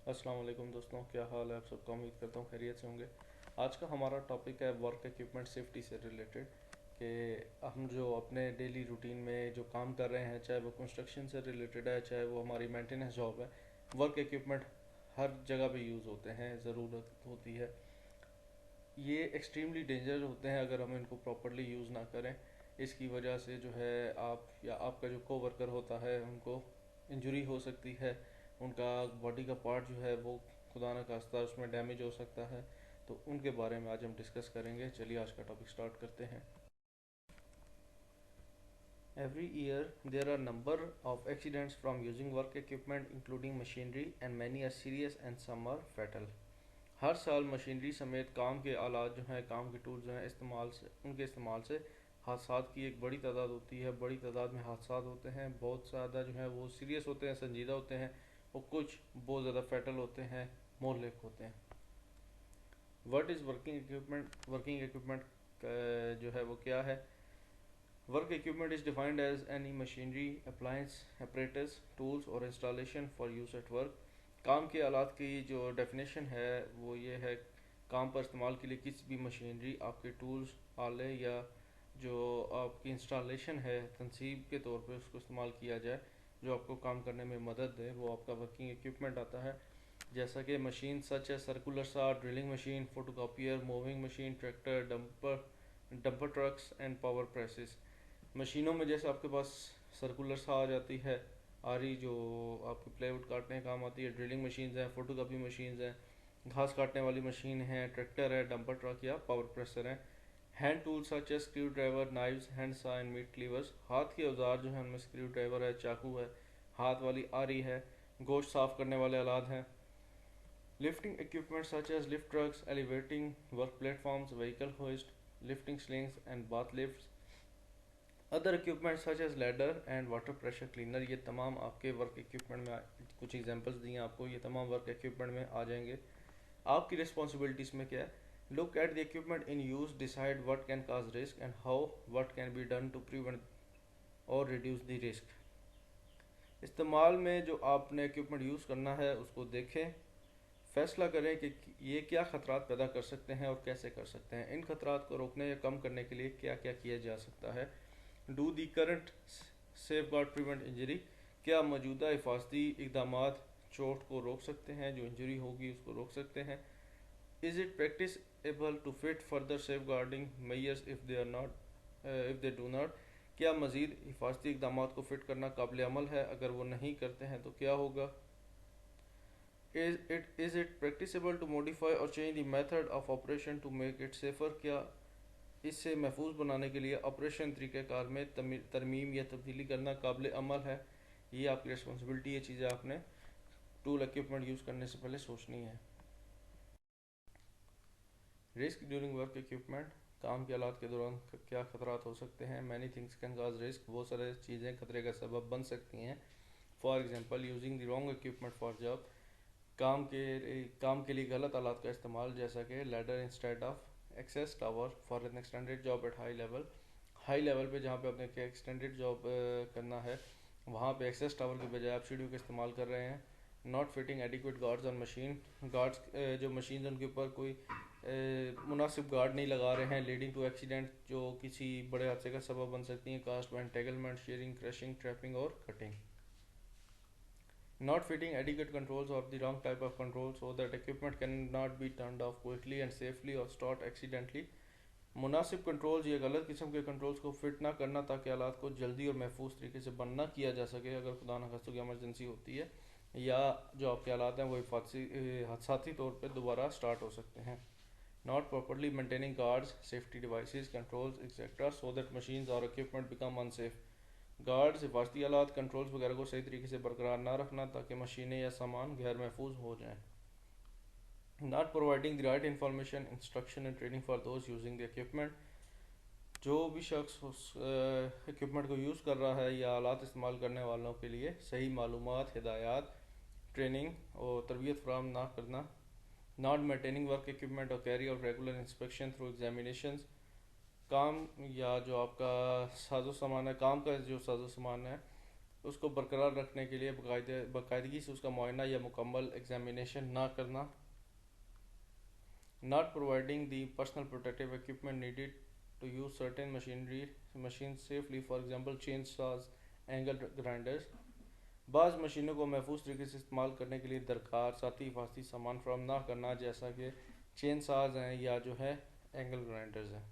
अस्सलाम वालेकुम दोस्तों, क्या हाल है आप सबका। उम्मीद करता हूँ खैरियत से होंगे। आज का हमारा टॉपिक है वर्क इक्विपमेंट सेफ्टी से रिलेटेड कि हम जो अपने डेली रूटीन में जो काम कर रहे हैं, चाहे वो कंस्ट्रक्शन से रिलेटेड है, चाहे वो हमारी मेंटेनेंस जॉब है, वर्क इक्विपमेंट हर जगह पे यूज़ होते हैं, ज़रूरत होती है। ये एक्सट्रीमली डेंजर होते हैं अगर हम इनको प्रॉपरली यूज़ ना करें। इसकी वजह से जो है आप या आपका जो को वर्कर होता है उनको इंजरी हो सकती है। उनका बॉडी का पार्ट जो है वो खुदा न खास्ता उसमें डैमेज हो सकता है। तो उनके बारे में आज हम डिस्कस करेंगे। चलिए आज का टॉपिक स्टार्ट करते हैं। Every year, there are number of accidents from using work equipment, including machinery, and many are serious and some are fatal. हर साल मशीनरी समेत काम के आलात जो हैं, काम के टूल्स जो हैं, उनके इस्तेमाल से हादसात की एक बड़ी तादाद होती है। बड़ी तादाद में हादसात होते हैं, बहुत ज़्यादा जो है वो सीरियस होते हैं, संजीदा होते हैं, और कुछ बहुत ज़्यादा फैटल होते हैं, मोहलिक होते हैं। What is working equipment? Working equipment जो है वो क्या है? Work equipment is defined as any machinery, appliance, apparatus, tools और installation for use at work। काम के आलात की जो डेफिनेशन है वो ये है, काम पर इस्तेमाल के लिए किसी भी मशीनरी, आपके टूल्स, आले या जो आपकी इंस्टॉलेशन है तनसीब के तौर पे उसको इस्तेमाल किया जाए जो आपको काम करने में मदद दे, वो आपका वर्किंग इक्विपमेंट आता है। जैसा कि मशीन सच है सर्कुलर सा, drilling machine, photocopier, moving machine, tractor, dumper trucks and power presses. मशीनों में जैसे आपके पास सर्कुलर सा आ जाती है, आरी जो आपकी प्लाईवुड काटने का काम आती है, ड्रिलिंग मशीन्स हैं, फोटोकॉपी मशीन्स हैं, घास काटने वाली मशीन है, ट्रैक्टर है, डंपर ट्रक या पावर प्रेसर है। हैंड टूल्स सच है स्क्रू ड्राइवर, नाइव्स, हैंड सा एंड मीट क्लीवर्स। हाथ के औजार जो है उनमें स्क्रू ड्राइवर है, चाकू है, हाथ वाली आरी है, गोश्त साफ करने वाले आलात हैं। Lifting equipment such as lift trucks, elevating work platforms, vehicle hoist, lifting slings and bath lifts. Other equipment such as ladder and water pressure cleaner. ये तमाम आपके वर्क इक्विपमेंट में कुछ एग्जांपल्स दिए आपको, ये तमाम वर्क इक्विपमेंट में आ जाएंगे। आपकी रिस्पॉन्सिबिलिटीज़ में क्या है? Look at the equipment in use, decide what can cause risk and how what can be done to prevent or reduce the risk. इस्तेमाल में जो आपने इक्विपमेंट यूज़ करना है उसको देखें, फैसला करें कि ये क्या ख़तरात पैदा कर सकते हैं और कैसे कर सकते हैं। इन ख़तरात को रोकने या कम करने के लिए क्या क्या किया जा सकता है। Do the current safe guard prevent injury. क्या मौजूदा हिफाजती इकदाम चोट को रोक सकते हैं, जो इंजरी होगी उसको रोक सकते हैं। Is it practicable to fit further safeguarding measures if they do not. क्या मज़ीद हिफाजती इकदाम को फ़िट करना काबिल अमल है? अगर वो नहीं करते हैं तो क्या होगा। Is it practicable to modify और change the method of operation to make it safer. क्या इससे महफूज बनाने के लिए ऑपरेशन तरीक़ाकार में तरमीम या तब्दीली करना काबिल अमल है। ये आपकी रिस्पॉन्सिबिलिटी, ये चीज़ें आपने टूल इक्विपमेंट यूज़ करने से पहले सोचनी है। Risk during work equipment. काम के हालात के दौरान क्या खतरात हो सकते हैं। Many things can cause risk. बहुत सारे चीज़ें खतरे का सबब बन सकती हैं। For example using the wrong equipment for job. काम के लिए गलत आलात का इस्तेमाल, जैसा कि ladder instead of access tower for an extended job at high level. High level पे जहाँ पे आपने एक्सटेंडेड जॉब करना है वहाँ पे एक्सेस टावर की बजाय आप सीढ़ियों का इस्तेमाल कर रहे हैं। Not fitting adequate guards on machine. Guards जो मशीन उनके ऊपर कोई मुनासिब गार्ड नहीं लगा रहे हैं, लीडिंग टू एक्सीडेंट जो किसी बड़े हादसे का सबब बन सकती हैं। कास्ट and entanglement, shearing, crushing, trapping और cutting. Not fitting adequate controls or the wrong type of control so that equipment cannot be turned off quickly and safely or start accidentally। मुनासिब कंट्रोल्स या गलत किस्म के कंट्रोल्स को fit ना करना ताकि हालात को जल्दी और महफूज तरीके से बंद ना किया जा सके अगर खुदा न खास्ता कोई एमरजेंसी होती है, या जो आपके हालात हैं वो हादसाती तौर पर दोबारा स्टार्ट हो सकते हैं। Not properly maintaining guards, safety devices, controls etcetera so that machines और इक्विपमेंट बिकम अनसेफ। गार्ड्स, हिफाजती आलात, कंट्रोल्स वगैरह को सही तरीके से बरकरार ना रखना ताकि मशीनें या सामान गैर महफूज हो जाएँ। Not providing the right information, instruction and training for those using the equipment. जो भी शख्स उस इक्विपमेंट को यूज़ कर रहा है या आलात इस्तेमाल करने वालों के लिए सही मालूमात, हिदायत, ट्रेनिंग और तरबियत फराहम ना करना। नॉट मेंटेनिंग वर्क इक्विपमेंट और carry out regular inspection through examinations. काम या जो आपका साजो सामान है, काम का जो साजो सामान है उसको बरकरार रखने के लिए बाकायदगी से उसका मुआयना या मुकम्मल एग्जामिनेशन ना करना, not providing the personal protective equipment needed to use certain machines safely, for example chainsaws, angle grinders। बाज़ मशीनों को महफूज तरीके से इस्तेमाल करने के लिए दरकार साथी हिफाजती सामान फराहम ना करना, जैसा कि चेन साज हैं या जो है एंगल ग्राइंडर्स हैं।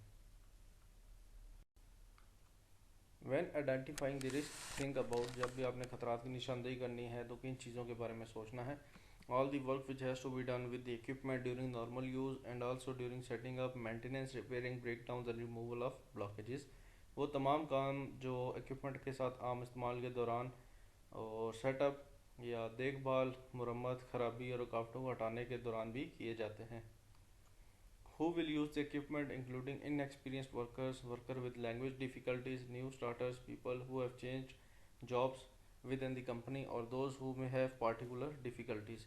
When identifying the risk, think about, जब भी आपने खतरात की निशानदेही करनी है तो किन चीज़ों के बारे में सोचना है। All the work which has to be done with the equipment during normal use and also during setting up, maintenance, repairing, breakdowns and removal of blockages। वो तमाम काम जो इक्विपमेंट के साथ आम इस्तेमाल के दौरान और सेटअप या देखभाल, मुरम्मत, खराबी और रुकावटों को हटाने के दौरान भी किए जाते हैं। Who will use the equipment, including inexperienced workers, workers with language difficulties, new starters, people who have changed jobs within the company, or those who may have particular difficulties।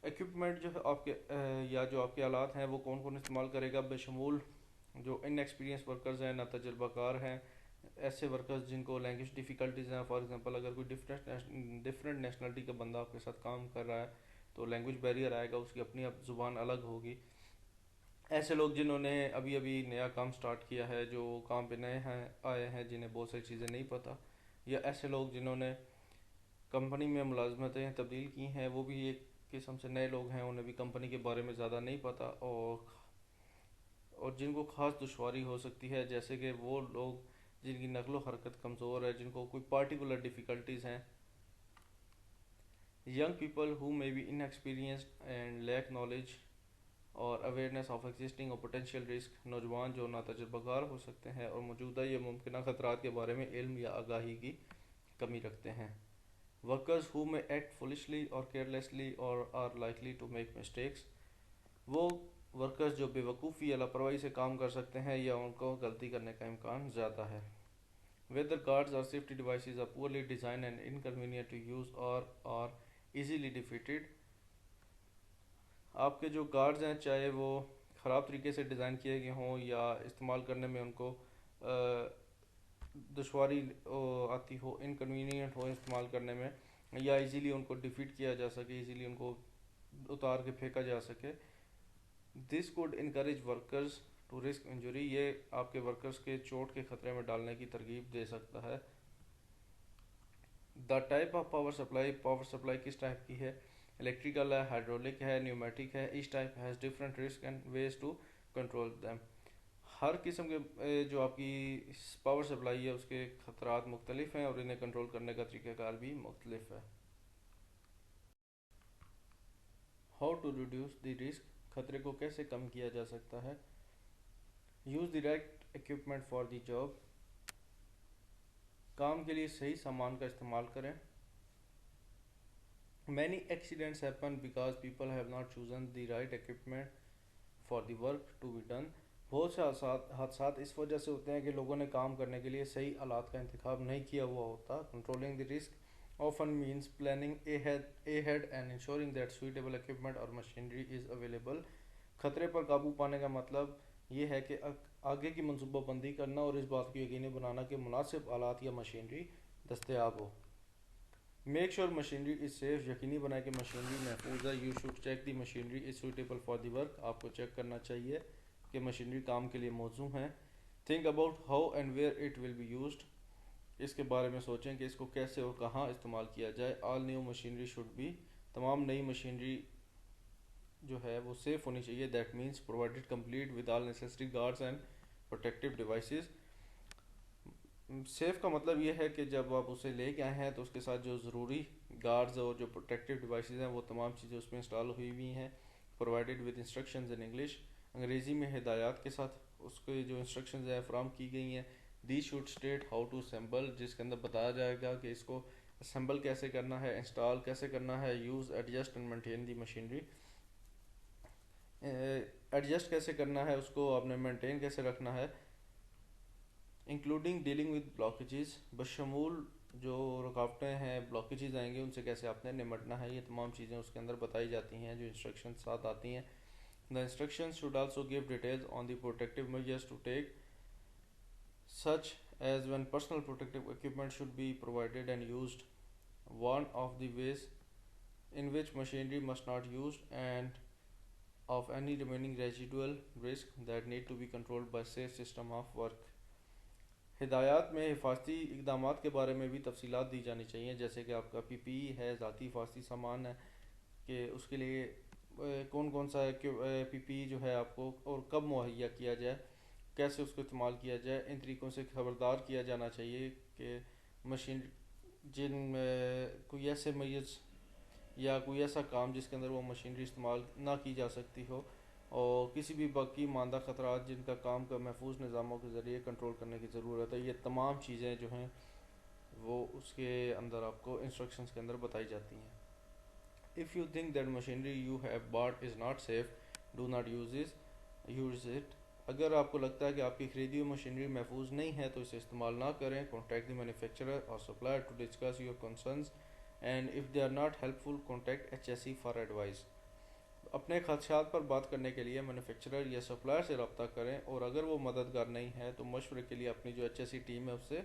Equipment जो है आपके या जो आपके आलात हैं वो कौन कौन इस्तेमाल करेगा, बेशमूल जो इनएक्सपीरियंस वर्कर्स हैं, नातजुर्बाकार हैं, ऐसे वर्कर्स जिनको लैंग्वेज डिफ़िकल्टीज़ हैं। फॉर एग्जांपल अगर कोई डिफरेंट नेशनलिटी का बंदा आपके साथ काम कर रहा है तो लैंग्वेज बैरियर आएगा, उसकी अपनी ज़ुबान अलग होगी। ऐसे लोग जिन्होंने अभी अभी नया काम स्टार्ट किया है, जो काम पे नए हैं आए हैं, जिन्हें बहुत सारी चीज़ें नहीं पता, या ऐसे लोग जिन्होंने कंपनी में मुलाजमतें तब्दील की हैं, वो भी एक किस्म से नए लोग हैं, उन्हें भी कंपनी के बारे में ज़्यादा नहीं पता, और जिनको ख़ास दुश्वारी हो सकती है, जैसे कि वो लोग जिनकी नकलो हरकत कमज़ोर है, जिनको कोई पार्टिकुलर डिफ़िकल्टीज़ हैं। Young people who may be inexperienced and lack knowledge or awareness of existing or potential risk. नौजवान जो नातजुर्बाकार हो सकते हैं और मौजूदा या मुमकिन खतरात के बारे में इल्म या आगाही की कमी रखते हैं। Workers who may act foolishly or carelessly or are likely to make mistakes. वो वर्कर्स जो बेवकूफ़ी या लापरवाही से काम कर सकते हैं या उनको गलती करने का इम्कान ज़्यादा है। Whether guards or safety devices are poorly design and inconvenient to use or are easily defeated. आपके जो गार्ड्स हैं, चाहे वो ख़राब तरीके से डिज़ाइन किए गए हों या इस्तेमाल करने में उनको दुश्वारी आती हो, इनकन्वीनियंट हो इस्तेमाल करने में, या इजीली उनको डिफीट किया जा सके, इजीली उनको उतार के फेंका जा सके। This could encourage workers to risk injury. ये आपके वर्कर्स के चोट के ख़तरे में डालने की तरगीब दे सकता है। The type of power supply किस टाइप की है, इलेक्ट्रिकल है, हाइड्रोलिक है, न्यूमेटिक है। Each type has different risk and ways to control them. हर किस्म के जो आपकी पावर सप्लाई है उसके ख़तरात मुख्तलिफ हैं और इन्हें कंट्रोल करने का तरीक़ाकार भी मुख्तलिफ है। How to reduce the risk, खतरे को कैसे कम किया जा सकता है। Use the right equipment for the job, काम के लिए सही सामान का इस्तेमाल करें। Many accidents happen because people have not chosen the right equipment for the work to be done. बहुत से हादसात इस वजह से होते हैं कि लोगों ने काम करने के लिए सही आलात का इंतखाब नहीं किया हुआ होता। Controlling the risk often means planning ahead and ensuring that suitable equipment or machinery is available। खतरे पर काबू पाने का मतलब ये है कि आगे की मनसूबाबंदी करना और इस बात को यकीनी बनाना कि मुनासिब आलात या मशीनरी दस्तयाब हो। Make sure machinery is safe, यकीनी बनाए कि मशीनरी महफूज है। You should check the machinery is suitable for the work, आपको चेक करना चाहिए कि मशीनरी काम के लिए मौजू हैं। Think about how and where it will be used, इसके बारे में सोचें कि इसको कैसे और कहाँ इस्तेमाल किया जाए। All new machinery should be, तमाम नई मशीनरी जो है वो सेफ़ होनी चाहिए। That means provided complete with all necessary guards and protective devices. Safe का मतलब ये है कि जब आप उसे लेके आए हैं तो उसके साथ जो ज़रूरी गार्ड्स और जो प्रोटेक्टिव डिवाइसेस हैं वो तमाम चीज़ें उसमें इंस्टॉल हुई हुई हैं। Provided with instructions in English, अंग्रेज़ी में हिदायत के साथ उसके जो इंस्ट्रक्शंस हैं फ्राहम की गई हैं। They should state how to assemble, जिसके अंदर बताया जाएगा कि इसको असेंबल कैसे करना है, इंस्टॉल कैसे करना है। Use adjust and maintain the machinery, adjust कैसे करना है, उसको आपने मेंटेन कैसे रखना है। इंक्लूडिंग डीलिंग विद ब्लॉकेजेस, बशमूल जो रुकावटें हैं, ब्लॉकेजेस आएंगे उनसे कैसे आपने निमटना है। ये तमाम चीज़ें उसके अंदर बताई जाती हैं जो इंस्ट्रक्शन साथ आती हैं। The instruction should also give details on the protective measures to take such as when personal protective equipment should be provided and used. One of the ways in which machinery must not used and of any remaining residual risk that need to be controlled by safe system of work. हिदायत में हिफाजती इकदाम के बारे में भी तफसीलात दी जानी चाहिए, जैसे कि आपका पीपीई है, ज़ाती हिफाजती सामान है, कि उसके लिए कौन कौन सा पीपीई जो है आपको और कब मुहैया किया जाए, कैसे उसको इस्तेमाल किया जाए, इन तरीक़ों से खबरदार किया जाना चाहिए कि मशीन जिन कोई ऐसे मरीज़ या कोई ऐसा काम जिसके अंदर वो मशीनरी इस्तेमाल ना की जा सकती हो, और किसी भी बाकी मानदा ख़तरात जिनका काम का महफूज निज़ामों के ज़रिए कंट्रोल करने की ज़रूरत है। ये तमाम चीज़ें जो हैं वो उसके अंदर आपको इंस्ट्रक्शंस के अंदर बताई जाती हैं। If you think that machinery you have bought is not safe, do not use it. अगर आपको लगता है कि आपकी खरीदी हुई मशीनरी महफूज नहीं है तो इसे इस्तेमाल ना करें। Contact the manufacturer or supplier to discuss your concerns and if they are not helpful contact HSE for advice. अपने खदशात पर बात करने के लिए मैन्युफैक्चरर या सप्लायर से रब्ता करें, और अगर वो मददगार नहीं है तो मशवरे के लिए अपनी जो HSE टीम है उससे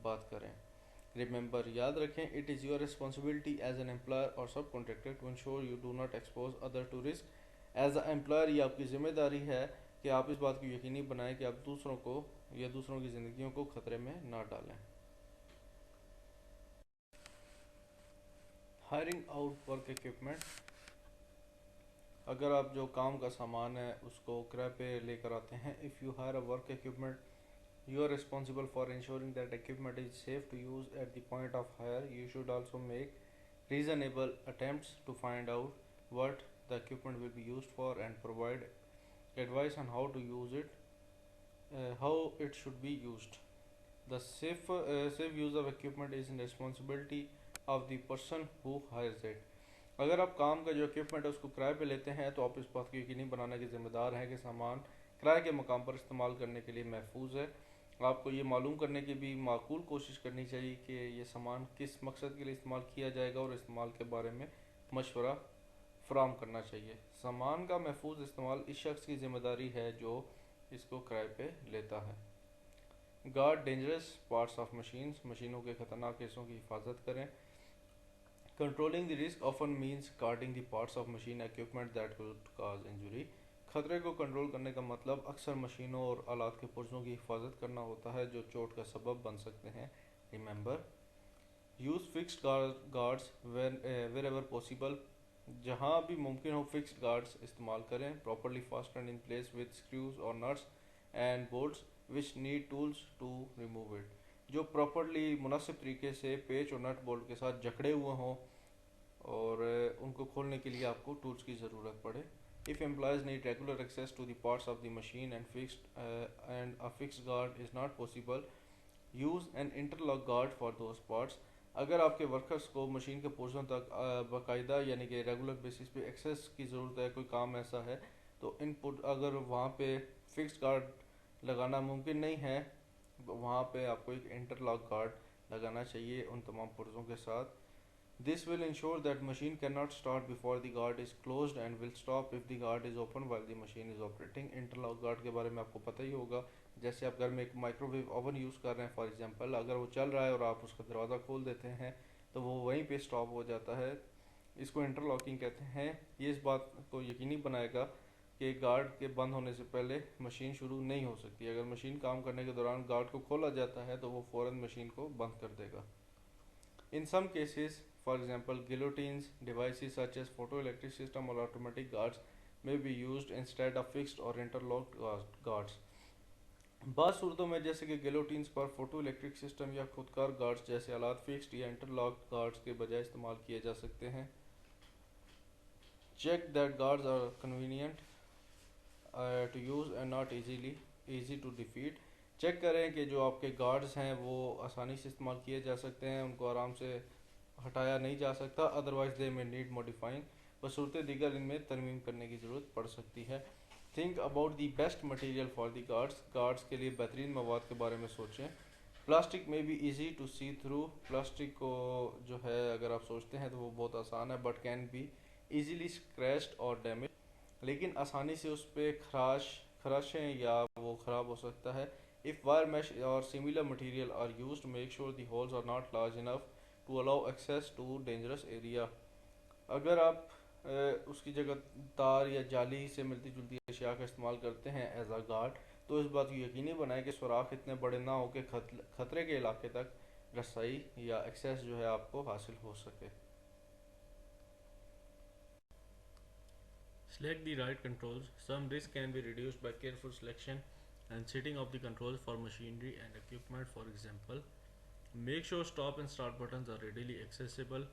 बात करें। रिमेंबर, याद रखें, it is your responsibility as an employer or subcontractor to ensure you do not expose other to risk. As a employer ये आपकी ज़िम्मेदारी है कि आप इस बात को यकीनी बनाएं कि आप दूसरों को या दूसरों की ज़िंदगियों को ख़तरे में ना डालें। Hiring out work equipment. अगर आप जो काम का सामान है उसको किराए पे लेकर आते हैं, if you hire a work equipment you are responsible for ensuring that equipment is safe to use at the point of hire. You should also make reasonable attempts to find out what the equipment will be used for and provide advice on how to use it, how it should be used. The safe use of equipment is in responsibility of the person who hires it. अगर आप काम का जो equipment है उसको किराए पे लेते हैं तो आप इस बात को यकीनी बनाने के ज़िम्मेदार हैं कि सामान किराए के मकाम पर इस्तेमाल करने के लिए महफूज है। आपको ये मालूम करने की भी माकूल कोशिश करनी चाहिए कि ये सामान किस मकसद के लिए इस्तेमाल किया जाएगा और इस्तेमाल के बारे में मशवरा फराम करना चाहिए। सामान का महफूज इस्तेमाल इस शख्स की ज़िम्मेदारी है जो इसको किराए पे लेता है। Guard dangerous parts of machines. मशीनों के ख़तरनाक हिस्सों की हिफाजत करें। Controlling the risk often means guarding the parts of machine equipment that could cause injury. खतरे को कंट्रोल करने का मतलब अक्सर मशीनों और आलात के पुर्जों की हिफाजत करना होता है जो चोट का सबब बन सकते हैं। Remember, use fixed guards wherever possible. जहाँ भी मुमकिन हो फिक्स्ड गार्ड्स इस्तेमाल करें। Properly fasten in place with screws और nuts and bolts which need tools to remove it. जो प्रॉपरली मुनासिब तरीके से पेच और नट बोल्ट के साथ जकड़े हुए हों और उनको खोलने के लिए आपको टूल्स की ज़रूरत पड़े। If employees need regular access to the parts of the machine and a fixed guard is not possible, use an interlock guard for those parts. अगर आपके वर्कर्स को मशीन के पुर्जों तक बाकायदा यानी कि रेगुलर बेसिस पे एक्सेस की ज़रूरत है, कोई काम ऐसा है तो इनपुट अगर वहाँ पे फिक्स्ड गार्ड लगाना मुमकिन नहीं है, वहाँ पे आपको एक इंटरलॉक गार्ड लगाना चाहिए उन तमाम पुर्जों के साथ। This will ensure that machine cannot start before the guard is closed and will stop if the guard is open while the machine is operating. Interlock guard के बारे में आपको पता ही होगा। जैसे आप घर में एक माइक्रोवेव ओवन यूज़ कर रहे हैं फॉर एग्जांपल, अगर वो चल रहा है और आप उसका दरवाज़ा खोल देते हैं तो वो वहीं पे स्टॉप हो जाता है। इसको इंटरलॉकिंग कहते हैं। ये इस बात को यकीनी बनाएगा कि गार्ड के बंद होने से पहले मशीन शुरू नहीं हो सकती। अगर मशीन काम करने के दौरान गार्ड को खोला जाता है तो वो फ़ौरन मशीन को बंद कर देगा। In some cases, for example, guillotines, devices such as photoelectric system or automatic guards may be used instead of fixed or interlocked guards. बाज़ सूरतों में जैसे कि गिलोटीन्स पर फोटो इलेक्ट्रिक सिस्टम या खुदकार गार्ड्स जैसे आलात फिक्स्ड या इंटरलॉक गार्ड्स के बजाय इस्तेमाल किए जा सकते हैं। Check that guards are convenient to use and not easy to defeat. Check करें कि जो आपके गार्ड्स हैं वो आसानी से इस्तेमाल किए जा सकते हैं, उनको आराम से हटाया नहीं जा सकता, अदरवाइज दे में नीड मॉडिफाइंग, बसूरत दीगर इनमें तरमीम करने की ज़रूरत पड़ सकती है। Think about the best material for the guards के लिए बेहतरीन मवाद के बारे में सोचें। प्लास्टिक में भी easy to see through. Plastic को जो है अगर आप सोचते हैं तो वो बहुत आसान है, but can be easily scratched और डैमेज, लेकिन आसानी से उस पर खराशें या वो ख़राब हो सकता है। If wire mesh or similar material are used, make sure the holes are not large enough to allow access to dangerous area. अगर आप उसकी जगह तार या जाली से मिलती जुलती अशिया का इस्तेमाल करते हैं एज आ गार्ड, तो इस बात को यकीनी बनाएं कि सुराख इतने बड़े ना हो कि खतरे के इलाके तक रसाई या एक्सेस जो है आपको हासिल हो सके. Select the right controls. Some risk can be reduced by careful selection and setting of the controls for machinery and equipment. For example, make sure stop and start buttons are readily accessible.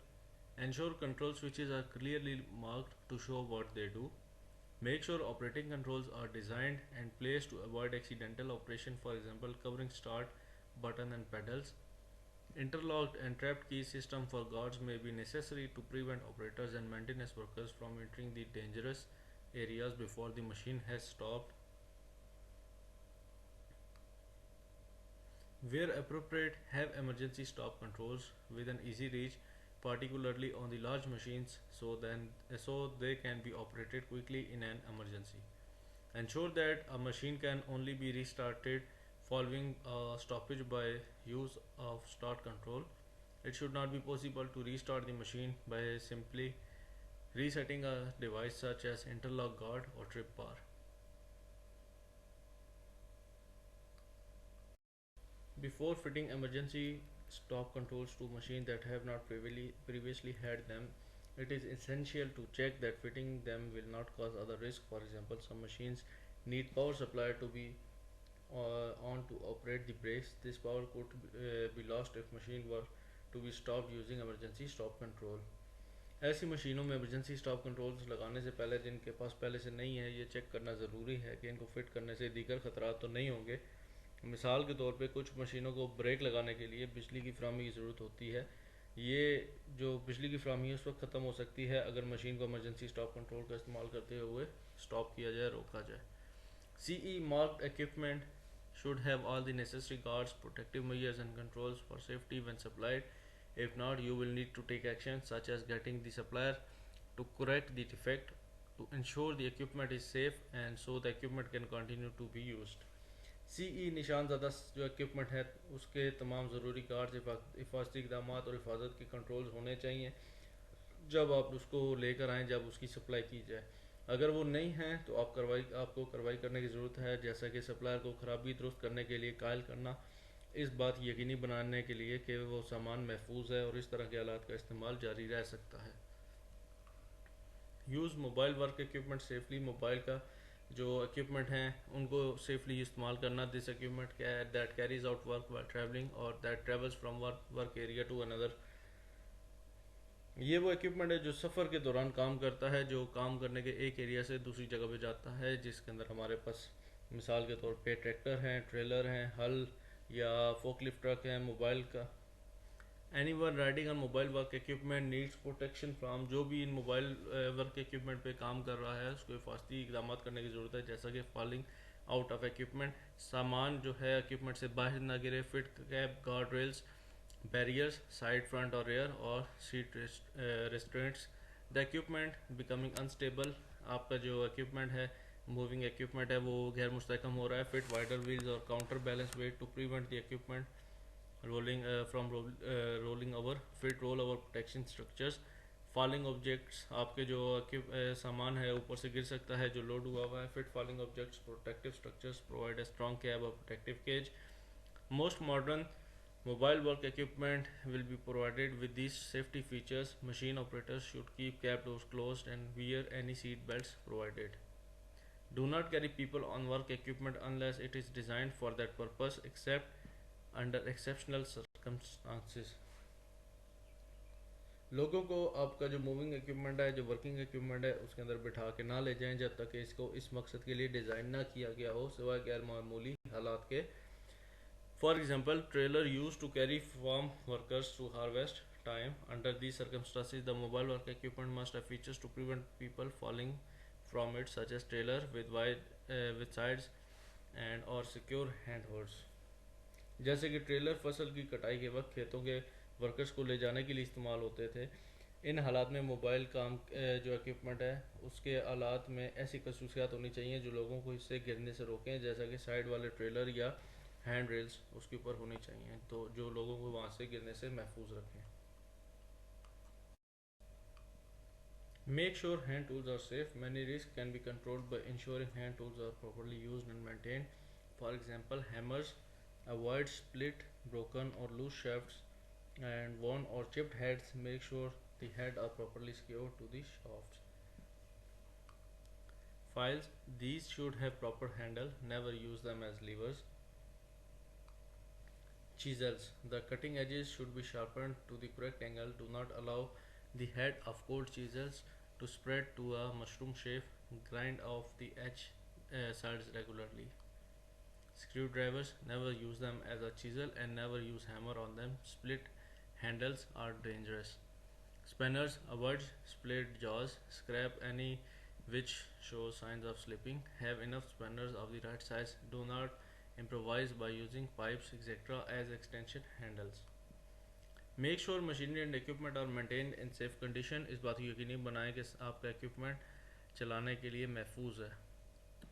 Ensure control switches are clearly marked to show what they do. Make sure operating controls are designed and placed to avoid accidental operation, for example, covering start button and pedals. Interlocked and trapped key system for guards may be necessary to prevent operators and maintenance workers from entering the dangerous areas before the machine has stopped. Where appropriate, have emergency stop controls within easy reach, particularly on the large machines, so they can be operated quickly in an emergency. Ensure that a machine can only be restarted following a stoppage by use of start control. It should not be possible to restart the machine by simply resetting a device such as interlock guard or trip bar. Before fitting emergency stop controls to machines that have not previously had them, it is essential to check that fitting them will not cause other risk. For example, some machines need power supply to be on to operate the brakes. This power could be lost if machine were to be stopped using emergency stop control. ऐसी मशीनों में emergency stop controls लगाने से पहले जिनके पास पहले से नहीं है, ये चेक करना ज़रूरी है कि इनको फिट करने से दीगर खतरात तो नहीं होंगे. मिसाल के तौर पे कुछ मशीनों को ब्रेक लगाने के लिए बिजली की फराहमी की ज़रूरत होती है. ये जो बिजली की फराहमी है उस वक्त ख़त्म हो सकती है अगर मशीन को emergency stop control का इस्तेमाल करते हुए स्टॉप किया जाए, रोका जाए. CE marked equipment should have all the necessary guards, protective measures and controls for safety when supplied. If not, you will need to take action such as getting the supplier to correct the defect to ensure the equipment is safe and so the equipment can continue to be used. CE निशान ज़्यादा जो equipment है उसके तमाम ज़रूरी guards, हिफाजती इक़दाम और हिफाजत के कंट्रोल्स होने चाहिए जब आप उसको लेकर आएँ, जब उसकी सप्लाई की जाए. अगर वो नहीं है तो आपको कार्रवाई करने की ज़रूरत है, जैसा कि सप्लायर को ख़राबी दुरुस्त करने के लिए कायल करना, इस बात यकीनी बनाने के लिए कि वो सामान महफूज है और इस तरह के आलात का इस्तेमाल जारी रह सकता है. Use mobile work equipment safely. Mobile का जो इक्विपमेंट हैं उनको सेफली इस्तेमाल करना. This equipment that carries out work while travelling और that travels from work area to another. ये वो इक्विपमेंट है जो सफ़र के दौरान काम करता है, जो काम करने के एक एरिया से दूसरी जगह पे जाता है, जिसके अंदर हमारे पास मिसाल के तौर पे ट्रैक्टर हैं, ट्रेलर हैं, हल या फोकलिफ्ट ट्रक हैं. मोबाइल का Anyone riding on mobile work equipment needs protection from. जो भी इन मोबाइल वर्क इक्विपमेंट पे काम कर रहा है उसको हिफाजती इक़दाम करने की ज़रूरत है, जैसा कि फॉलिंग आउट ऑफ इक्विपमेंट, सामान जो है इक्विपमेंट से बाहर ना गिरे, fit cab, guard rails, barriers side front और रेयर और seat restraints. The equipment becoming unstable. आपका जो इक्विपमेंट है, मूविंग इक्विपमेंट है, वो गैर मुस्तहकम हो रहा है. Fit wider wheels or counterbalance weight to prevent the equipment rolling over. Fit roll over protection structures. Falling objects, आपके जो सामान है ऊपर से गिर सकता है जो लोड हुआ हुआ है. Fit falling objects protective structures provide a strong cab और protective cage. Most modern mobile work equipment will be provided with these safety features. Machine operators should keep cab doors closed and wear any seat belts provided. Do not carry people on work equipment unless it is designed for that purpose, except under exceptional circumstances. लोगों को आपका जो moving equipment है, जो working equipment है, उसके अंदर बिठा के ना ले जाएं जब तक इसको इस मकसद के लिए डिज़ाइन ना किया गया हो सिवाय गैर मामूली हालात के. For example, trailer use to carry farm workers to harvest time. Under these circumstances, the mobile work equipment must have features to prevent people falling from it, such as trailer with sides and or secure handholds. जैसे कि trailer फसल की कटाई के वक्त खेतों के workers को ले जाने के लिए इस्तेमाल होते थे. इन हालात में मोबाइल काम जो इक्विपमेंट है उसके आलात में ऐसी खसूसियात होनी चाहिए जो लोगों को इससे गिरने से रोकें, जैसा कि साइड वाले ट्रेलर या हैंड रेल्स उसके ऊपर होनी चाहिए, तो जो लोगों को वहाँ से गिरने से महफूज रखें। Make sure hand tools are safe. Many risks can be controlled by ensuring hand tools are properly used and maintained. For example, hammers avoid split, broken, or loose shafts, and worn or chipped heads. Make sure the head are properly secured to the shafts. Files, these should have proper handle. Never use them as levers. Chisels, the cutting edges should be sharpened to the correct angle. Do not allow the head of cold chisels to spread to a mushroom shape. Grind off the edge sides regularly. Screwdrivers, never use them as a chisel and never use hammer on them. Split handles are dangerous. Spanners, avoid split jaws. Scrap any which shows signs of slipping. Have enough spanners of the right size. Do not improvise by using pipes etc. as extension handles. Make sure machinery and equipment are maintain in safe condition. इस बात को यकीनी बनाएं कि आपका equipment चलाने के लिए महफूज है।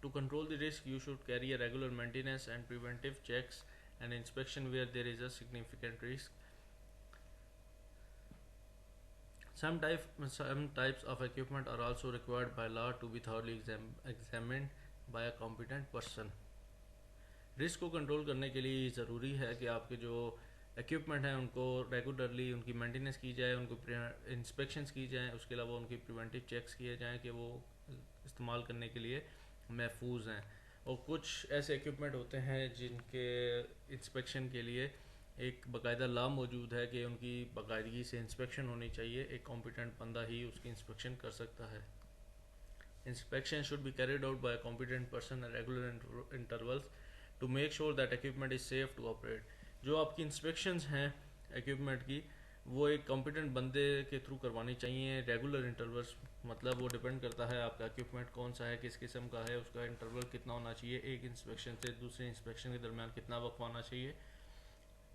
To control the risk you should carry a regular maintenance and preventive checks and inspection where there is a significant risk. Some types of equipment are also required by law to be thoroughly examined by a competent person. Risk को control करने के लिए ज़रूरी है कि आपके जो equipment हैं उनको रेगुलरली उनकी मेंटेनेंस की जाए, उनको इंस्पेक्शंस की जाए, उसके अलावा उनकी प्रिवेंटिव चेक्स किए जाएं कि वो इस्तेमाल करने के लिए महफूज हैं। और कुछ ऐसे इक्विपमेंट होते हैं जिनके इंस्पेक्शन के लिए एक बाकायदा लॉ मौजूद है कि उनकी बाकायदगी से इंस्पेक्शन होनी चाहिए। एक कॉम्पिटेंट बंदा ही उसकी इंस्पेक्शन कर सकता है। Inspection should be carried out by a competent person at regular intervals to make sure that equipment is safe to operate. जो आपकी इंस्पेक्शंस हैं इक्विपमेंट की, वो एक कॉम्पिटेंट बंदे के थ्रू करवानी चाहिए रेगुलर इंटरवल्स। मतलब वो डिपेंड करता है आपका इक्विपमेंट कौन सा है, किस किस्म का है, उसका इंटरवल कितना होना चाहिए, एक इंस्पेक्शन से दूसरे इंस्पेक्शन के दरमियान कितना वक्त आना चाहिए।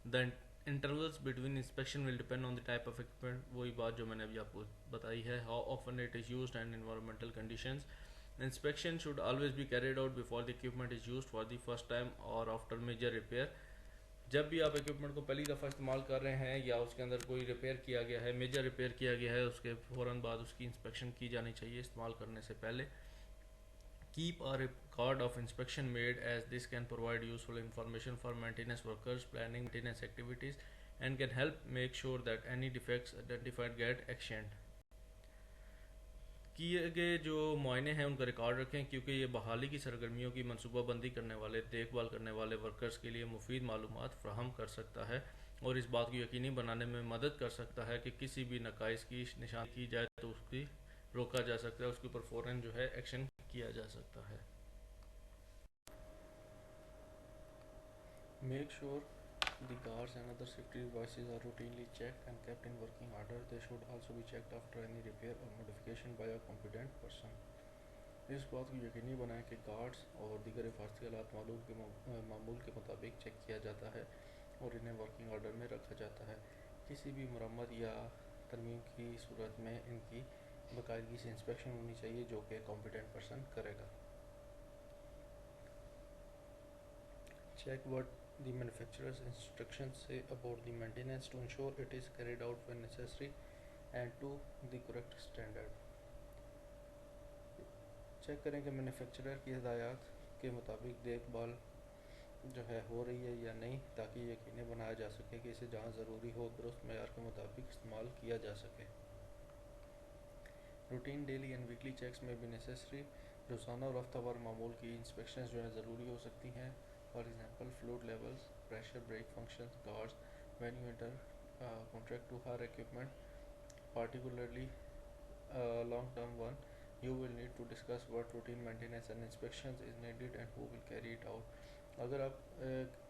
The intervals between inspection will depend on the type of equipment. वही बात जो मैंने अभी आपको बताई है, how often it is used and environmental conditions. Inspection should always be carried out before the equipment is used for the first time or after major repair. जब भी आप इक्विपमेंट को पहली दफ़ा इस्तेमाल कर रहे हैं या उसके अंदर कोई रिपेयर किया गया है, मेजर रिपेयर किया गया है, उसके फ़ौरन बाद उसकी इंस्पेक्शन की जानी चाहिए इस्तेमाल करने से पहले। Keep a record of inspection made, as this can provide useful information for maintenance workers planning maintenance activities and can help make sure that any defects identified get actioned. किए गए जो मुआयने हैं उनका रिकॉर्ड रखें, क्योंकि ये बहाली की सरगर्मियों की मनसूबाबंदी करने वाले, देखभाल करने वाले वर्कर्स के लिए मुफीद मालूमात फ्राहम कर सकता है और इस बात को यकीनी बनाने में मदद कर सकता है कि किसी भी नकाइस की निशान की जाए तो उसकी रोका जा सकता है, उसके ऊपर फ़ौरन जो है एक्शन किया जा सकता है। Make sure the guards and other safety devices are routinely checked and kept in working order. They should also be checked after any repair or modification by a competent person. इस बात को यकीनी बनाएं कि गार्ड्स और दीगर हिफाजती आलात मामूल के मुताबिक चेक किया जाता है और इन्हें वर्किंग ऑर्डर में रखा जाता है। किसी भी मरम्मत या तरमीम की सूरत में इनकी बाकायदगी से इंस्पेक्शन होनी चाहिए जो कि कॉम्पिटेंट पर्सन करेगा। Check what the manufacturer's instructions say about the maintenance to ensure it is carried out when necessary and to the correct standard. Check करें कि मैन्युफैक्चरर की हिदायत के मुताबिक देखभाल जो है हो रही है या नहीं, ताकि यकीनी बनाया जा सके कि इसे जहाँ ज़रूरी हो दुरुस्त मेयार के मुताबिक इस्तेमाल किया जा सके। Routine daily and weekly checks में भी नेसेसरी। रोज़ाना और हफ्तावार मामूल की इंस्पेक्शन जो है ज़रूरी हो सकती हैं। For example fluid levels, pressure, brake functions, guards. When you enter contract to hire equipment, particularly long term one, you will need to discuss what routine maintenance and inspections is needed and who will carry it out. अगर आप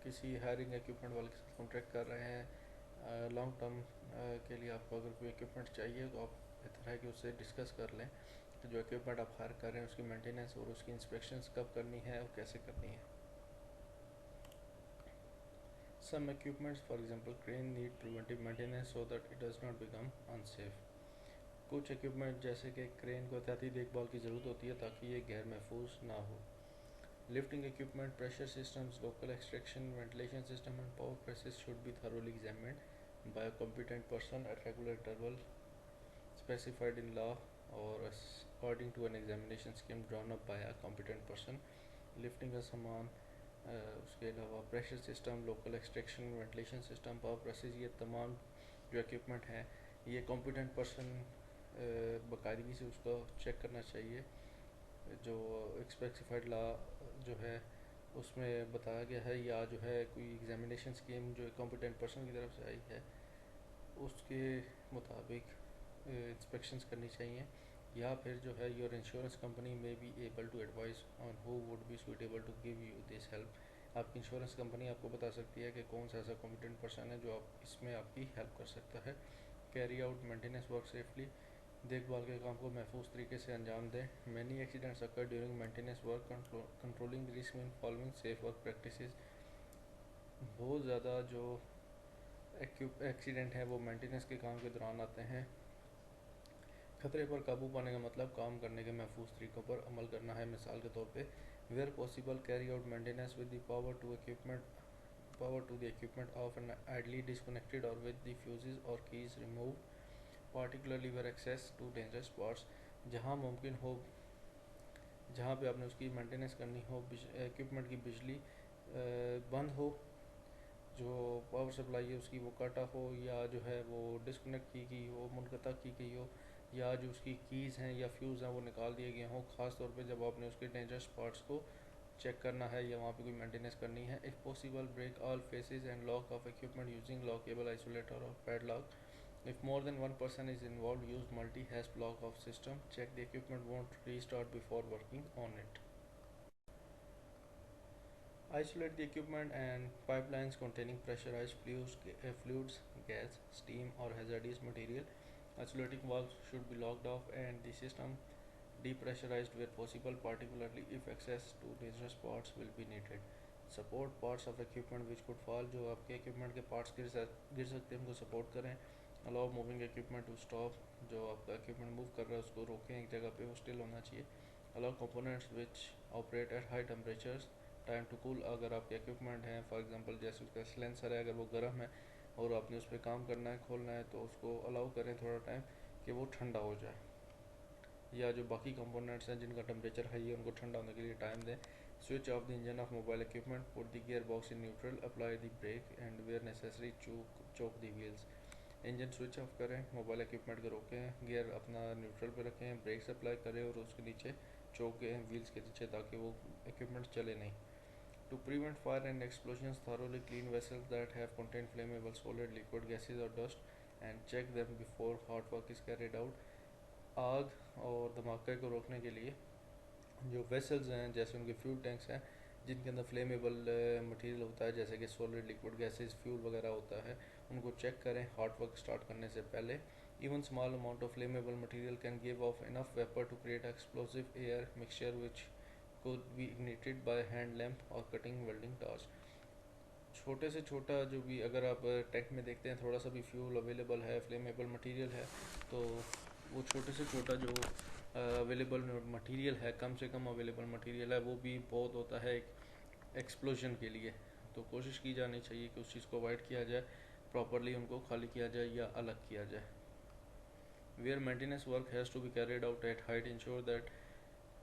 किसी hiring equipment वाले के साथ contract कर रहे हैं long term के लिए, आपको अगर कोई इक्विपमेंट चाहिए तो आप बेहतर है कि उससे डिस्कस कर लें कि जो इक्विपमेंट आप हायर कर रहे हैं उसकी मेंटेनेंस और उसकी इंस्पेक्शंस कब करनी है और कैसे करनी है। Some equipments, for example crane, need preventive maintenance so that it does not become unsafe. कुछ इक्विपमेंट जैसे कि क्रेन को एहतियाती देखभाल की ज़रूरत होती है ताकि ये गैर महफूज ना हो। Lifting equipment, pressure systems, local extraction, ventilation system and power presses should be thoroughly examined by a competent person at regular interval specified in law or according to an examination scheme drawn up by a competent person. Lifting का सामान, उसके अलावा pressure system, local extraction, ventilation system, power presses, ये तमाम जो equipment हैं ये competent person बाकायदगी से उसको चेक करना चाहिए। जो एक स्पेसिफाइड लॉ जो है उसमें बताया गया है या जो है कोई एग्जामिनेशन स्कीम जो कॉम्पिटेंट पर्सन की तरफ से आई है उसके मुताबिक इंस्पेक्शंस करनी चाहिए। या फिर जो है your insurance company may be able to advise on who would be suitable to give you this help. आपकी इंश्योरेंस कंपनी आपको बता सकती है कि कौन सा ऐसा कॉम्पिटेंट पर्सन है जो आप इसमें आपकी हेल्प कर सकता है। Carry out maintenance work safely, देखभाल के काम को महफूज तरीके से अंजाम दें। Many accidents occur during maintenance work, controlling risk in following safe work practices. बहुत ज़्यादा जो एक्सीडेंट है वो मेंटेनेंस के काम के दौरान आते हैं। खतरे पर काबू पाने का मतलब काम करने के महफूज तरीक़ों पर अमल करना है। मिसाल के तौर पे where possible carry out maintenance with the power to the equipment off and ideally disconnected or with the fuses or keys removed, particularly where access to dangerous parts. जहाँ मुमकिन हो, जहाँ पे आपने उसकी मेंटेनेंस करनी हो, इक्विपमेंट की बिजली बंद हो, जो पावर सप्लाई है उसकी वो कट ऑफ हो या जो है वो डिस्कनेक्ट की गई हो, मुनक़ता की गई हो, या जो उसकी कीज़ हैं या फ्यूज़ हैं वो निकाल दिए गए हों। ख़ास तौर पे जब आपने उसके डेंजरस पार्ट्स को चेक करना है या वहाँ पे कोई मेंटेनेंस करनी है। If possible break all phases and lock off equipment using lockable isolator और padlock. If more than one person is involve use multi hasp lock off system. Check the equipment won't restart before working on it. Isolate the equipment and pipelines containing pressurized fluids, gas, steam or hazardous material. Isolating valves should be locked off and the system depressurized where possible, particularly if access to dangerous parts will be needed. Support parts of equipment which could fall, जो आपके equipment के parts गिर सकते हैं उनको support करें। Allow moving equipment to stop, जो आपका equipment move कर रहा है उसको रोकें एक जगह पे, वो still होना चाहिए। Allow components which operate at high temperatures time to cool. अगर आपके इक्विपमेंट हैं फॉर एग्जांपल जैसे उसका सिलेंसर है, अगर वो गर्म है और आपने उस पर काम करना है, खोलना है, तो उसको अलाउ करें थोड़ा टाइम कि वो ठंडा हो जाए। या जो बाकी कंपोनेंट्स हैं जिनका टेम्परेचर हाई है उनको ठंडा होने के लिए टाइम दें। Switch off the engine of mobile equipment, put the gearbox in neutral, apply the brake and where necessary chock the wheels. Engine switch off करें, मोबाइल इक्विपमेंट को रोकें, गियर अपना न्यूट्रल पे रखें, ब्रेक्स अप्लाई करें और उसके नीचे चोक के व्हील्स के नीचे, ताकि वो इक्विपमेंट चले नहीं। To prevent fire and explosions, thoroughly clean vessels that have contained flammable solid, liquid, gases or dust and check them before hot work is carried out. आग और धमाके को रोकने के लिए जो वेसल्स हैं जैसे उनके फ्यूल टैंक्स हैं जिनके अंदर फ्लेमेबल मटेरियल होता है जैसे कि सॉलिड, लिक्विड, गैसेस, फ्यूल वगैरह होता है, उनको चेक करें हॉट वर्क स्टार्ट करने से पहले। Even small amount of flammable material can give off enough vapour to create explosive air mixture which could be ignited by hand lamp or cutting welding task। छोटे से छोटा जो भी अगर आप टैंक में देखते हैं थोड़ा सा भी फ्यूल अवेलेबल है, फ्लेमेबल मटेरियल है, तो वो छोटे से छोटा जो अवेलेबल मटेरियल है, कम से कम अवेलेबल मटेरियल है, वो भी बहुत होता है एक एक्सप्लोजन के लिए। तो कोशिश की जानी चाहिए कि उस चीज़ को अवॉइड किया जाए, प्रॉपरली उनको खाली किया जाए या अलग किया जाए। Where maintenance work has to be carried out at height, ensure that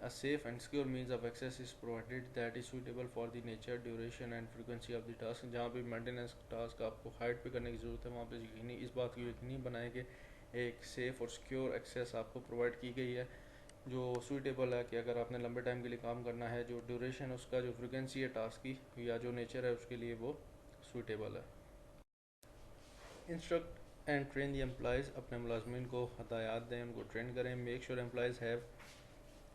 a safe and secure means of access is provided that is suitable for the nature, duration and frequency of the task। जहाँ पे maintenance task आपको height पे करने की ज़रूरत है वहाँ पे यकीनी इस बात की यकीनी बनाएं कि एक सेफ़ और सिक्योर एक्सेस आपको प्रोवाइड की गई है जो सूटेबल है कि अगर आपने लंबे टाइम के लिए काम करना है, जो ड्यूरेशन उसका, जो फ्रीक्वेंसी है टास्क की या जो नेचर है उसके लिए वो सूटेबल है। Instruct and train the employees, अपने मुलाजमीन को हदायत दें, उनको ट्रेन करें। Make sure employees have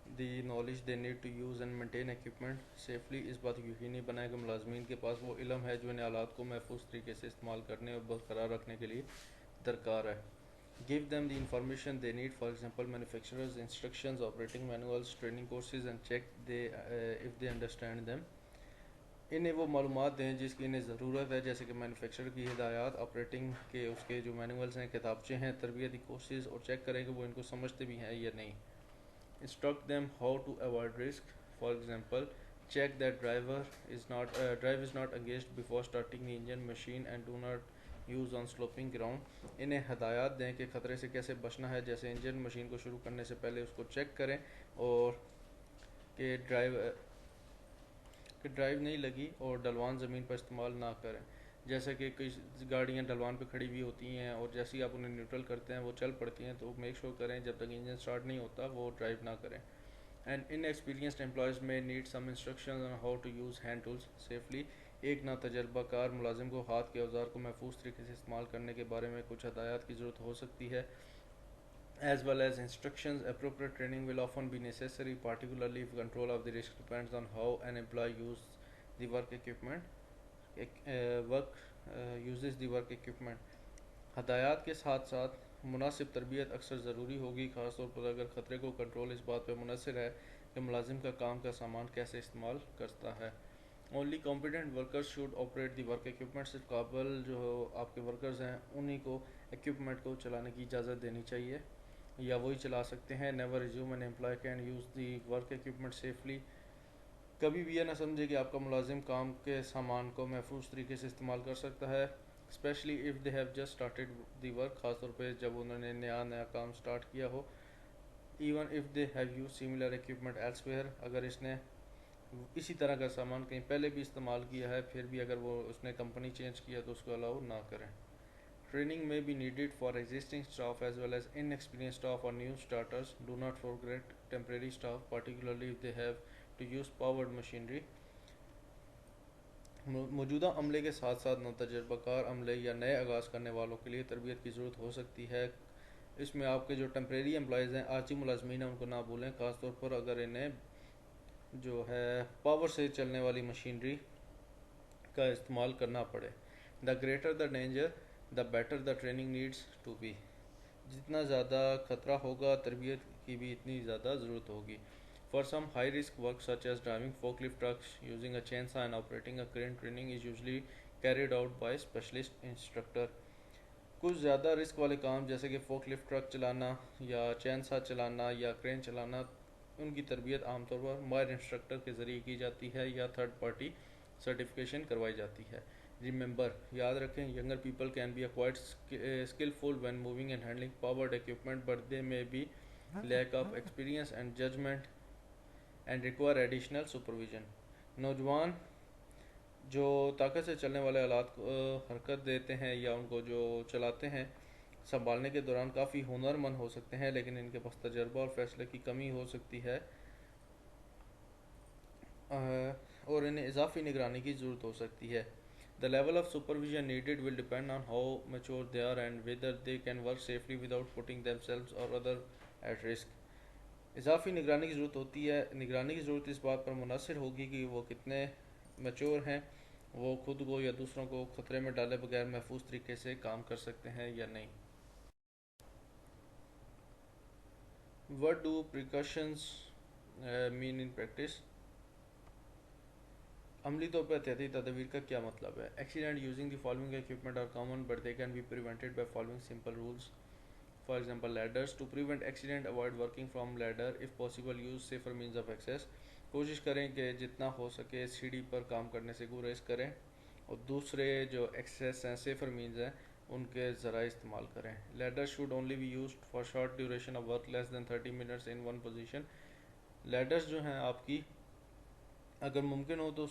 the knowledge they need to use and maintain equipment safely, इस बात को यकीनी बनाए कि मुलाजमीन के पास वो इल्म है जो इन आलात को महफूज तरीके से इस्तेमाल करने और बरकरार रखने के लिए दरकार है। Give them the information they need, for example manufacturers instructions, operating manuals, training courses and check they if they understand them. इन्हें वो मालूमात दें जिसकी इन्हें ज़रूरत है, जैसे कि मैन्युफैक्चरर की हिदायत, ऑपरेटिंग के उसके जो मैनुअल्स हैं, किताबचे हैं, तरबियती कोर्सेज, और चेक करें कि वो इनको समझते भी हैं या नहीं। Instruct them how to avoid risk, for example check that drive is not engaged before starting the engine machine and do not use on sloping ground. इन्हें हदायत दें कि ख़तरे से कैसे बचना है, जैसे इंजन मशीन को शुरू करने से पहले उसको चेक करें और कि ड्राइव नहीं लगी और डलवान ज़मीन पर इस्तेमाल ना करें। जैसे कि कई गाड़ियाँ डलवान पे खड़ी हुई होती हैं और जैसे ही आप उन्हें न्यूट्रल करते हैं वो चल पड़ती हैं, तो मेक श्योर करें जब तक इंजन स्टार्ट नहीं होता वो ड्राइव ना करें। And inexperienced employees may need some instructions on how to use hand tools safely। एक ना तजर्बाकार मुलाजिम को हाथ के औजार को महफूज तरीके से इस्तेमाल करने के बारे में कुछ हदायत की ज़रूरत हो सकती है। As well as instructions, appropriate training will often be necessary, particularly if control of the risk depends on how an employee the work equipment uses the work equipment। हदायत के साथ साथ मुनासिब तरबियत अक्सर ज़रूरी होगी, ख़ासतौर पर अगर ख़तरे को कंट्रोल इस बात पर मुनहसर है कि मुलाजिम का काम का सामान कैसे इस्तेमाल करता है। Only competent workers should operate the work equipment. सिर्फ काबिल जो आपके वर्कर्स हैं उन्हीं को इक्विपमेंट को चलाने की इजाज़त देनी चाहिए या वही चला सकते हैं। Never resume an employ can use the work equipment safely. कभी भी यह ना समझे कि आपका मुलाजिम काम के सामान को महफूज तरीके से इस्तेमाल कर सकता है, specially if they have just started the work, ख़ासतौर पे जब उन्होंने नया काम स्टार्ट किया हो। Even if they have use similar equipment elsewhere, अगर इसने इसी तरह का सामान कहीं पहले भी इस्तेमाल किया है फिर भी अगर वो उसने कंपनी चेंज किया तो उसको अलाउ ना करें। Training may be needed for existing staff as well as inexperience staff और new starters. Do not forget temporary staff, particularly if they have to use powered machinery. मौजूदा अमले के साथ साथ नतजर्बाकार अमले या नए आगाज़ करने वालों के लिए तरबियत की ज़रूरत हो सकती है। इसमें आपके जो टेम्परेरी एम्प्लॉयज़ हैं, आर्ची मुलाजमीन हैं, उनको ना भूलें, ख़ासतौर पर अगर इन्हें जो है पावर से चलने वाली मशीनरी का इस्तेमाल करना पड़े। The greater the danger the better the training needs to be. जितना ज़्यादा ख़तरा होगा तरबियत की भी इतनी ज़्यादा ज़रूरत होगी। For some high risk work such as driving forklift trucks, using a chainsaw and operating a crane, training is usually carried out by specialist instructor। कुछ ज़्यादा रिस्क वाले काम जैसे कि फोकलिफ्ट ट्रक चलाना या चैनसा चलाना या क्रेन चलाना, उनकी तरबियत आमतौर पर माहिर इंस्ट्रक्टर के ज़रिए की जाती है या थर्ड पार्टी सर्टिफिकेशन करवाई जाती है। रिमेंबर, याद रखें, younger people can be quite skilful when moving and handling powered equipment, but they may be lack of experience and judgement and require additional supervision. नौजवान जो ताकत से चलने वाले आलात को हरकत देते हैं या उनको जो चलाते हैं संभालने के दौरान काफ़ी हुनरमंद हो सकते हैं, लेकिन इनके पास तजर्बा और फैसले की कमी हो सकती है और इन्हें इजाफी निगरानी की ज़रूरत हो सकती है। The level of supervision needed will depend on how mature they are and whether they can work safely without putting themselves or other at risk. इजाफी निगरानी की ज़रूरत होती है। निगरानी की ज़रूरत इस बात पर मुनहसर होगी कि वो कितने मैच्योर हैं, वो खुद को या दूसरों को ख़तरे में डाले बगैर महफूज तरीके से काम कर सकते हैं या नहीं। What do precautions mean in practice? अमली तौर पर एहतियाती तदबीर का क्या मतलब है? Accident using the following equipment are common but they can be prevented by following simple rules. For example, ladders to prevent accident, avoid working from ladder, if possible use safer means of access. कोशिश करें कि जितना हो सके सीढ़ी पर काम करने से गुरेज करें और दूसरे जो एक्सेस हैं, सेफर मीन्स हैं, उनके ज़रा इस्तेमाल करें। Ladder should only be used for short duration of work less than 30 minutes in one position. Ladders जो हैं आपकी, अगर मुमकिन हो तो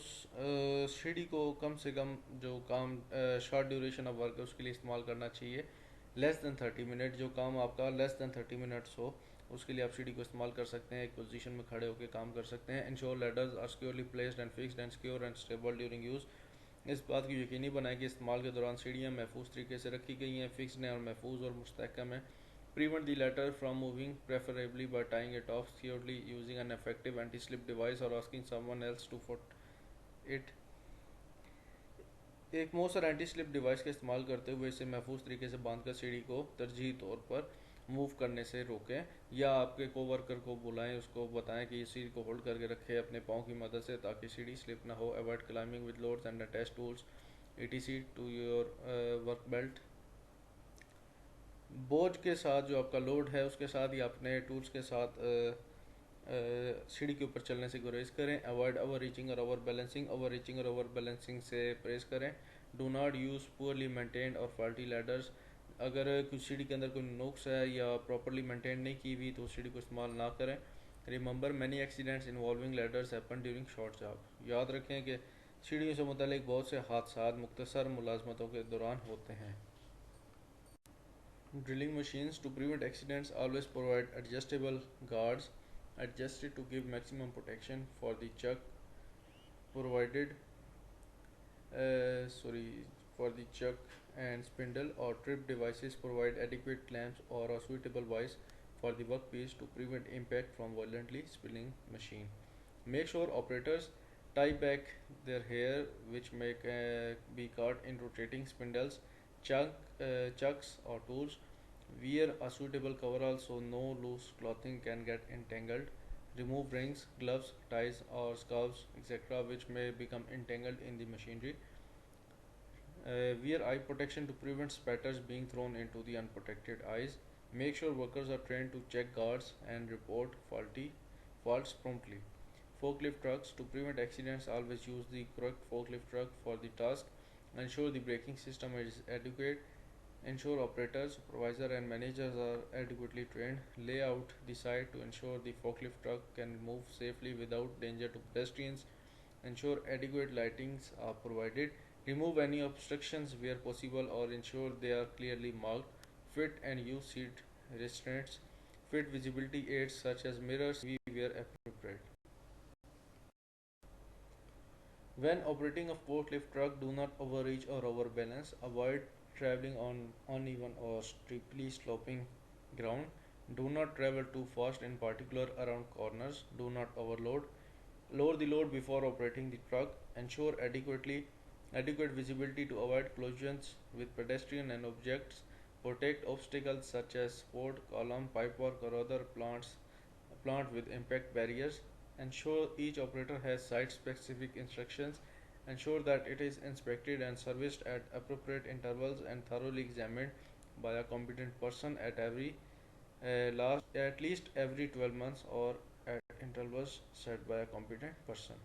सीढ़ी को कम से कम जो काम शॉर्ट ड्यूरेशन ऑफ वर्क है उसके लिए इस्तेमाल करना चाहिए। लेस दैन 30 मिनट, जो काम आपका लेस दैन 30 मिनट्स हो उसके लिए आप सीढ़ी को इस्तेमाल कर सकते हैं, एक पोजीशन में खड़े होकर काम कर सकते हैं। Ensure ladders are securely placed and fixed and secure and stable during use. इस बात की यकीनी बनाएं कि इस्तेमाल के दौरान सीढ़ियाँ महफूज तरीके से रखी गई हैं, फिक्स्ड हैं और महफूज और मुस्तहकम है। Prevent the ladder from moving, preferably by tying it off securely, using an effective anti-slip device or asking someone else to foot it। एक मौसर एंटी स्लिप डिवाइस का इस्तेमाल करते हुए इसे महफूज तरीके से बांधकर सीढ़ी को तरजीही तौर पर मूव करने से रोकें या आपके कोवर्कर को बुलाएं, उसको बताएं कि सीढ़ी को होल्ड करके रखे अपने पाँव की मदद से ताकि सीढ़ी स्लिप ना हो। Avoid climbing with loads and attach tools etc to your work belt. बोझ के साथ जो आपका लोड है उसके साथ ही अपने टूल्स के साथ सीढ़ी के ऊपर चलने से गुरेज करें। अवॉइड ओवर रीचिंग और ओवर बैलेंसिंग। ओवर रीचिंग और ओवर बैलेंसिंग से परहेज करें। Do not use poorly maintained और फॉल्टी लैडर्स। अगर कुछ सीढ़ी के अंदर कोई नुक्स है या प्रॉपरली मेंटेन नहीं की हुई तो सीढ़ी को इस्तेमाल ना करें। Remember many accidents involving ladders happen during short job. याद रखें कि सीढ़ियों से मुतालिक बहुत से हादसा मुख्तसर मुलाजमतों के दौरान होते हैं। Drilling machines to prevent accidents always provide adjustable guards adjusted to give maximum protection for the chuck provided sorry for the chuck and spindle or trip devices provide adequate clamps or a suitable vise for the workpiece to prevent impact from violently spinning machine. Make sure operators tie back their hair which may be caught in rotating spindles, chucks or tools. Wear a suitable coverall so no loose clothing can get entangled. Remove rings, gloves, ties or scarves etc. which may become entangled in the machinery. Wear eye protection to prevent spatters being thrown into the unprotected eyes. Make sure workers are trained to check guards and report faults promptly. Forklift trucks to prevent accidents always use the correct forklift truck for the task. Ensure the braking system is adequate. Ensure operators, supervisor and managers are adequately trained. Lay out the site to ensure the forklift truck can move safely without danger to pedestrians. Ensure adequate lightings are provided. Remove any obstructions where possible or ensure they are clearly marked. Fit and use seat restraints. Fit visibility aids such as mirrors where appropriate. When operating a forklift truck, do not overreach or overbalance. Avoid traveling on uneven or steeply sloping ground. Do not travel too fast, in particular around corners. Do not overload. Lower the load before operating the truck. Ensure adequate visibility to avoid collisions with pedestrian and objects. Protect obstacles such as support column, pipework, or other plant with impact barriers. Ensure each operator has site-specific instructions. Ensure that it is inspected and serviced at appropriate intervals and thoroughly examined by a competent person at least every 12 months or at intervals set by a competent person.